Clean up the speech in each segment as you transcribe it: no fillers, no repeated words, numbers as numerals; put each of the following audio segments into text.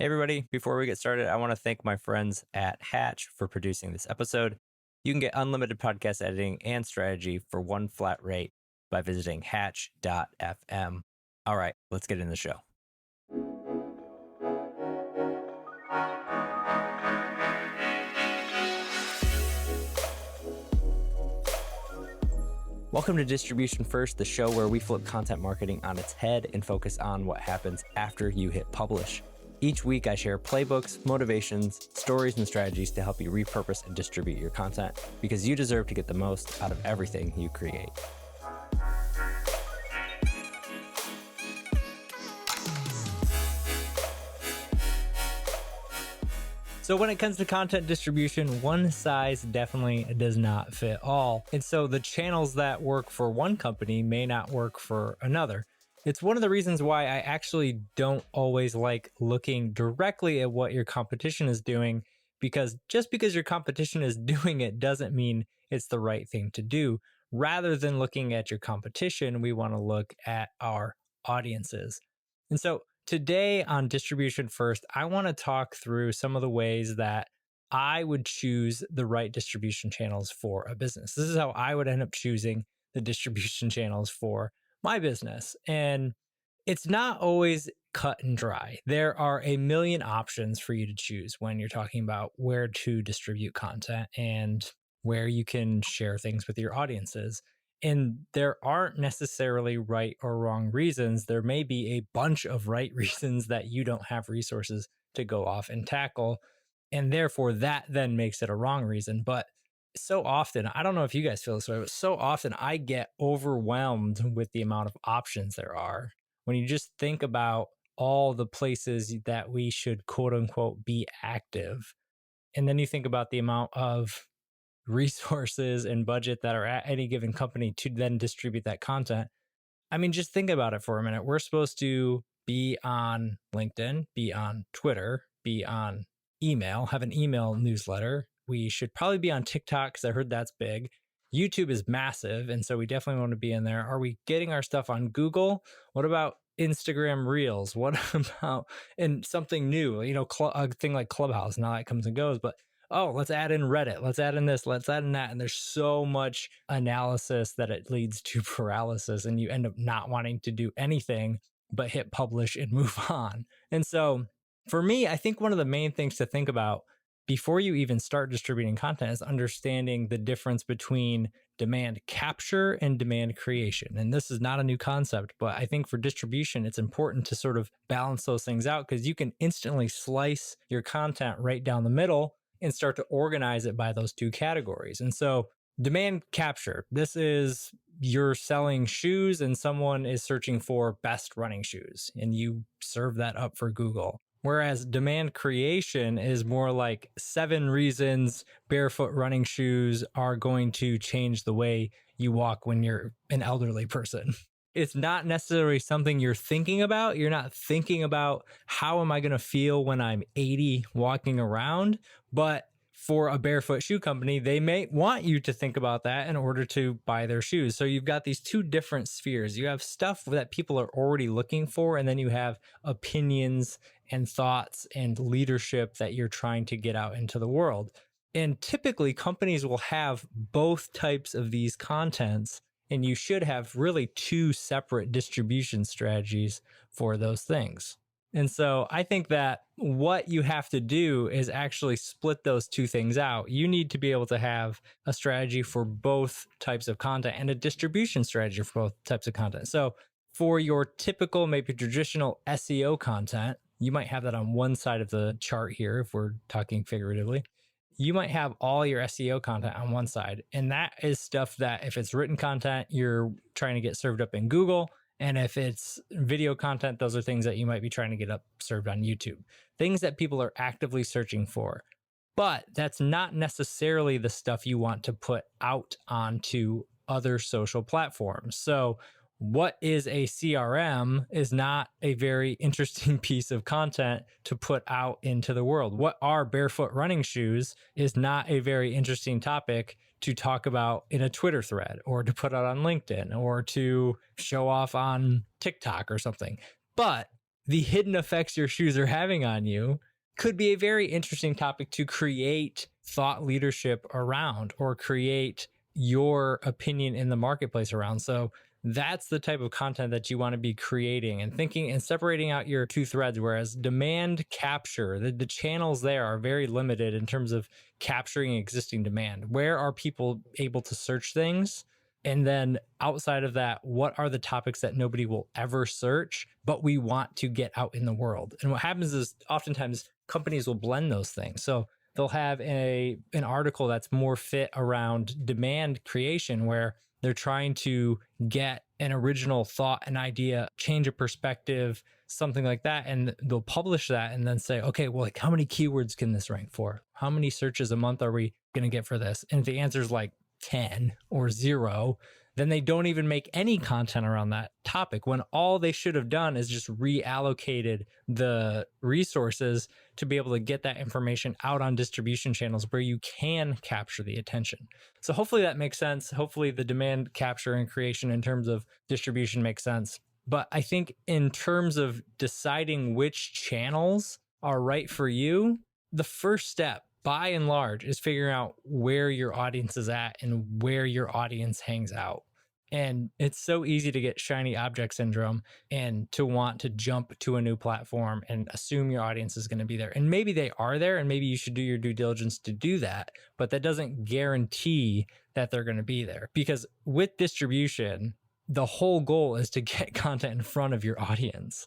Hey, everybody. Before we get started, I want to thank my friends at Hatch for producing this episode. You can get unlimited podcast editing and strategy for one flat rate by visiting hatch.fm. All right, let's get in the show. Welcome to Distribution First, the show where we flip content marketing on its head and focus on what happens after you hit publish. Each week, I share playbooks, motivations, stories, and strategies to help you repurpose and distribute your content because you deserve to get the most out of everything you create. So when it comes to content distribution, one size definitely does not fit all. And so the channels that work for one company may not work for another. It's one of the reasons why I actually don't always like looking directly at what your competition is doing, because just because your competition is doing it doesn't mean it's the right thing to do. Rather than looking at your competition, we want to look at our audiences. And so today on Distribution First, I want to talk through some of the ways that I would choose the right distribution channels for a business. This is how I would end up choosing the distribution channels for my business. And it's not always cut and dry. There are a million options for you to choose when you're talking about where to distribute content and where you can share things with your audiences. And there aren't necessarily right or wrong reasons. There may be a bunch of right reasons that you don't have resources to go off and tackle. And therefore, that then makes it a wrong reason. But so often, I don't know if you guys feel this way, but so often I get overwhelmed with the amount of options there are. When you just think about all the places that we should quote unquote be active, and then you think about the amount of resources and budget that are at any given company to then distribute that content. I mean, just think about it for a minute. We're supposed to be on LinkedIn, be on Twitter, be on email, have an email newsletter. We should probably be on TikTok because I heard that's big. YouTube is massive, and so we definitely want to be in there. Are we getting our stuff on Google? What about Instagram Reels? What about, and something new, a thing like Clubhouse, now that comes and goes, but let's add in Reddit, let's add in this, let's add in that. And there's so much analysis that it leads to paralysis, and you end up not wanting to do anything but hit publish and move on. And so for me, I think one of the main things to think about before you even start distributing content is understanding the difference between demand capture and demand creation. And this is not a new concept, but I think for distribution, it's important to sort of balance those things out because you can instantly slice your content right down the middle and start to organize it by those two categories. And so demand capture, this is you're selling shoes and someone is searching for best running shoes and you serve that up for Google. Whereas demand creation is more like 7 reasons barefoot running shoes are going to change the way you walk when you're an elderly person. It's not necessarily something you're thinking about. You're not thinking about how am I going to feel when I'm 80 walking around, but for a barefoot shoe company, they may want you to think about that in order to buy their shoes. So you've got these two different spheres. You have stuff that people are already looking for, and then you have opinions and thoughts and leadership that you're trying to get out into the world. And typically companies will have both types of these contents, and you should have really 2 separate distribution strategies for those things. And so I think that what you have to do is actually split those 2 things out. You need to be able to have a strategy for both types of content and a distribution strategy for both types of content. So for your typical, maybe traditional SEO content, you might have that on one side of the chart here, if we're talking figuratively. You might have all your SEO content on one side. And that is stuff that if it's written content, you're trying to get served up in Google. And if it's video content, those are things that you might be trying to get up served on YouTube. Things that people are actively searching for. But that's not necessarily the stuff you want to put out onto other social platforms. So what is a CRM is not a very interesting piece of content to put out into the world. What are barefoot running shoes is not a very interesting topic to talk about in a Twitter thread or to put out on LinkedIn or to show off on TikTok or something. But the hidden effects your shoes are having on you could be a very interesting topic to create thought leadership around or create your opinion in the marketplace around. So that's the type of content that you want to be creating and thinking and separating out your two threads. Whereas demand capture, the channels there are very limited in terms of capturing existing demand. Where are people able to search things? And then outside of that, what are the topics that nobody will ever search, but we want to get out in the world? And what happens is oftentimes companies will blend those things. So they'll have an article that's more fit around demand creation, where they're trying to get an original thought, an idea, change a perspective, something like that. And they'll publish that and then say, okay, well, like, how many keywords can this rank for? How many searches a month are we going to get for this? And if the answer is like 10 or 0, then they don't even make any content around that topic, when all they should have done is just reallocated the resources to be able to get that information out on distribution channels where you can capture the attention. So hopefully that makes sense. Hopefully the demand capture and creation in terms of distribution makes sense. But I think in terms of deciding which channels are right for you, the first step by and large is figuring out where your audience is at and where your audience hangs out. And it's so easy to get shiny object syndrome and to want to jump to a new platform and assume your audience is going to be there. And maybe they are there, and maybe you should do your due diligence to do that, but that doesn't guarantee that they're going to be there. Because with distribution, the whole goal is to get content in front of your audience.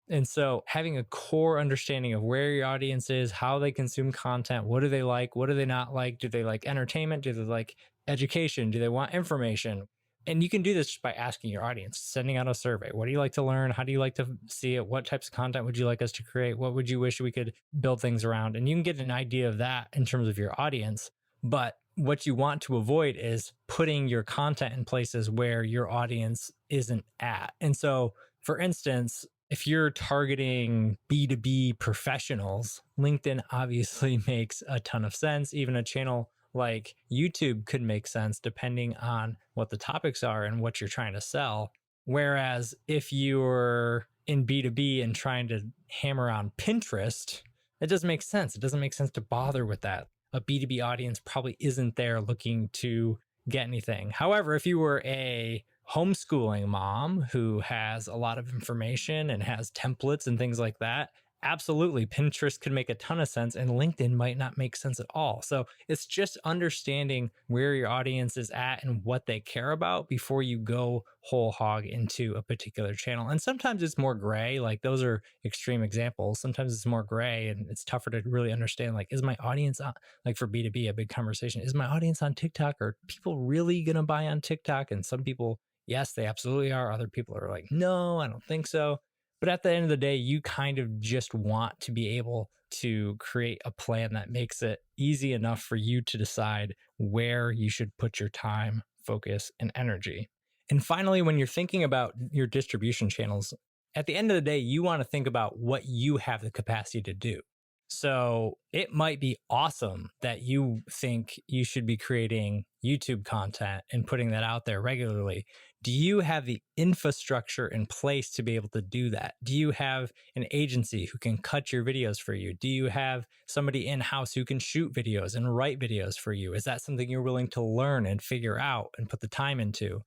And so having a core understanding of where your audience is, how they consume content, what do they like, what do they not like? Do they like entertainment? Do they like education? Do they want information? And you can do this just by asking your audience, sending out a survey. What do you like to learn? How do you like to see it? What types of content would you like us to create? What would you wish we could build things around? And you can get an idea of that in terms of your audience. But what you want to avoid is putting your content in places where your audience isn't at. And so, for instance, if you're targeting B2B professionals, LinkedIn obviously makes a ton of sense. Even a channel like YouTube could make sense depending on what the topics are and what you're trying to sell. Whereas if you're in B2B and trying to hammer on Pinterest, it doesn't make sense. It doesn't make sense to bother with that. A B2B audience probably isn't there looking to get anything. However, if you were a homeschooling mom who has a lot of information and has templates and things like that, absolutely, Pinterest could make a ton of sense, and LinkedIn might not make sense at all. So it's just understanding where your audience is at and what they care about before you go whole hog into a particular channel. And sometimes it's more gray, like those are extreme examples. Sometimes it's more gray and it's tougher to really understand, like, is my audience on, like for B2B, a big conversation, is my audience on TikTok? Are people really going to buy on TikTok? And some people, yes, they absolutely are. Other people are like, no, I don't think so. But at the end of the day, you kind of just want to be able to create a plan that makes it easy enough for you to decide where you should put your time, focus, and energy. And finally, when you're thinking about your distribution channels, at the end of the day, you want to think about what you have the capacity to do. So it might be awesome that you think you should be creating YouTube content and putting that out there regularly. Do you have the infrastructure in place to be able to do that? Do you have an agency who can cut your videos for you? Do you have somebody in-house who can shoot videos and write videos for you? Is that something you're willing to learn and figure out and put the time into?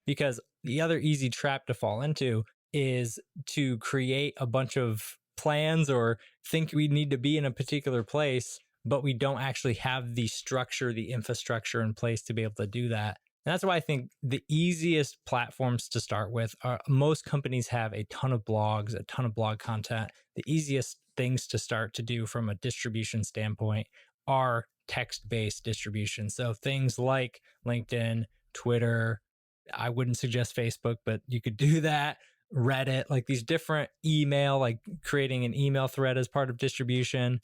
Because the other easy trap to fall into is to create a bunch of plans or think we need to be in a particular place, but we don't actually have the structure, the infrastructure in place to be able to do that. And that's why I think the easiest platforms to start with are, most companies have a ton of blogs, a ton of blog content. The easiest things to start to do from a distribution standpoint are text-based distribution. So things like LinkedIn, Twitter, I wouldn't suggest Facebook, but you could do that. Reddit, like these different email, like creating an email thread as part of distribution,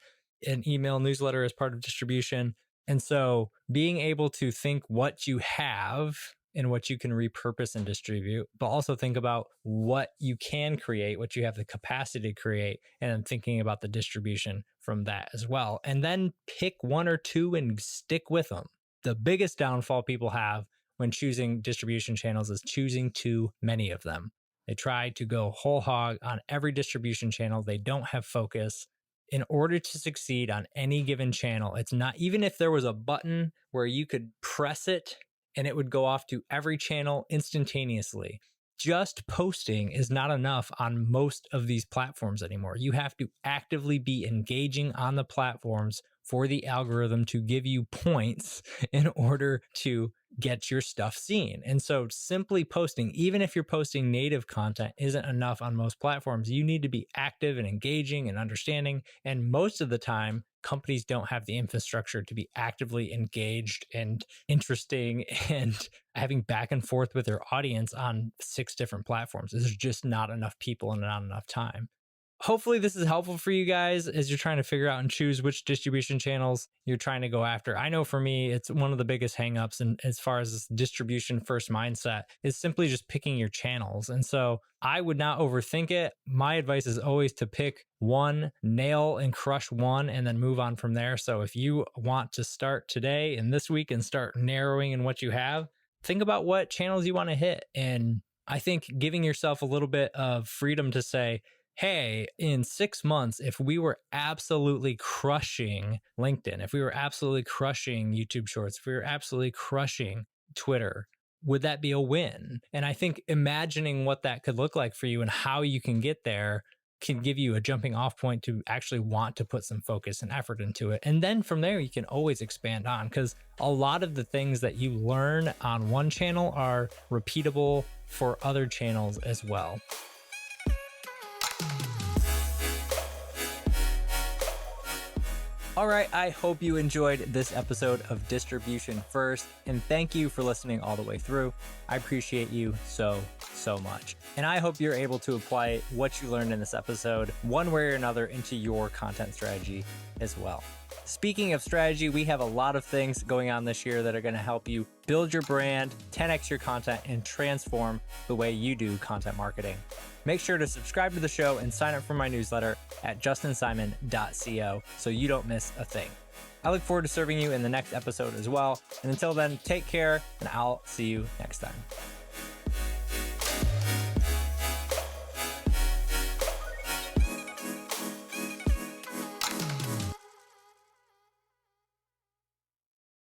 an email newsletter as part of distribution. And so being able to think what you have and what you can repurpose and distribute, but also think about what you can create, what you have the capacity to create, and then thinking about the distribution from that as well. And then pick one or two and stick with them. The biggest downfall people have when choosing distribution channels is choosing too many of them. They try to go whole hog on every distribution channel. They don't have focus. In order to succeed on any given channel, it's not, even if there was a button where you could press it and it would go off to every channel instantaneously, just posting is not enough on most of these platforms anymore. You have to actively be engaging on the platforms for the algorithm to give you points in order to get your stuff seen. And so simply posting, even if you're posting native content, isn't enough on most platforms. You need to be active and engaging and understanding. And most of the time, companies don't have the infrastructure to be actively engaged and interesting and having back and forth with their audience on 6 different platforms. There's just not enough people and not enough time. Hopefully this is helpful for you guys as you're trying to figure out and choose which distribution channels you're trying to go after. I know for me, it's one of the biggest hangups, and as far as this distribution first mindset is simply just picking your channels. And so I would not overthink it. My advice is always to pick one, nail and crush one, and then move on from there. So if you want to start today and this week and start narrowing in what you have, think about what channels you want to hit. And I think giving yourself a little bit of freedom to say, hey, in 6 months, if we were absolutely crushing LinkedIn, if we were absolutely crushing YouTube Shorts, if we were absolutely crushing Twitter, would that be a win? And I think imagining what that could look like for you and how you can get there can give you a jumping off point to actually want to put some focus and effort into it. And then from there, you can always expand on, because a lot of the things that you learn on one channel are repeatable for other channels as well. All right, I hope you enjoyed this episode of Distribution First, and thank you for listening all the way through. I appreciate you so much. And I hope you're able to apply what you learned in this episode one way or another into your content strategy as well. Speaking of strategy, we have a lot of things going on this year that are going to help you build your brand, 10x your content, and transform the way you do content marketing. Make sure to subscribe to the show and sign up for my newsletter at justinsimon.co so you don't miss a thing. I look forward to serving you in the next episode as well. And until then, take care, and I'll see you next time.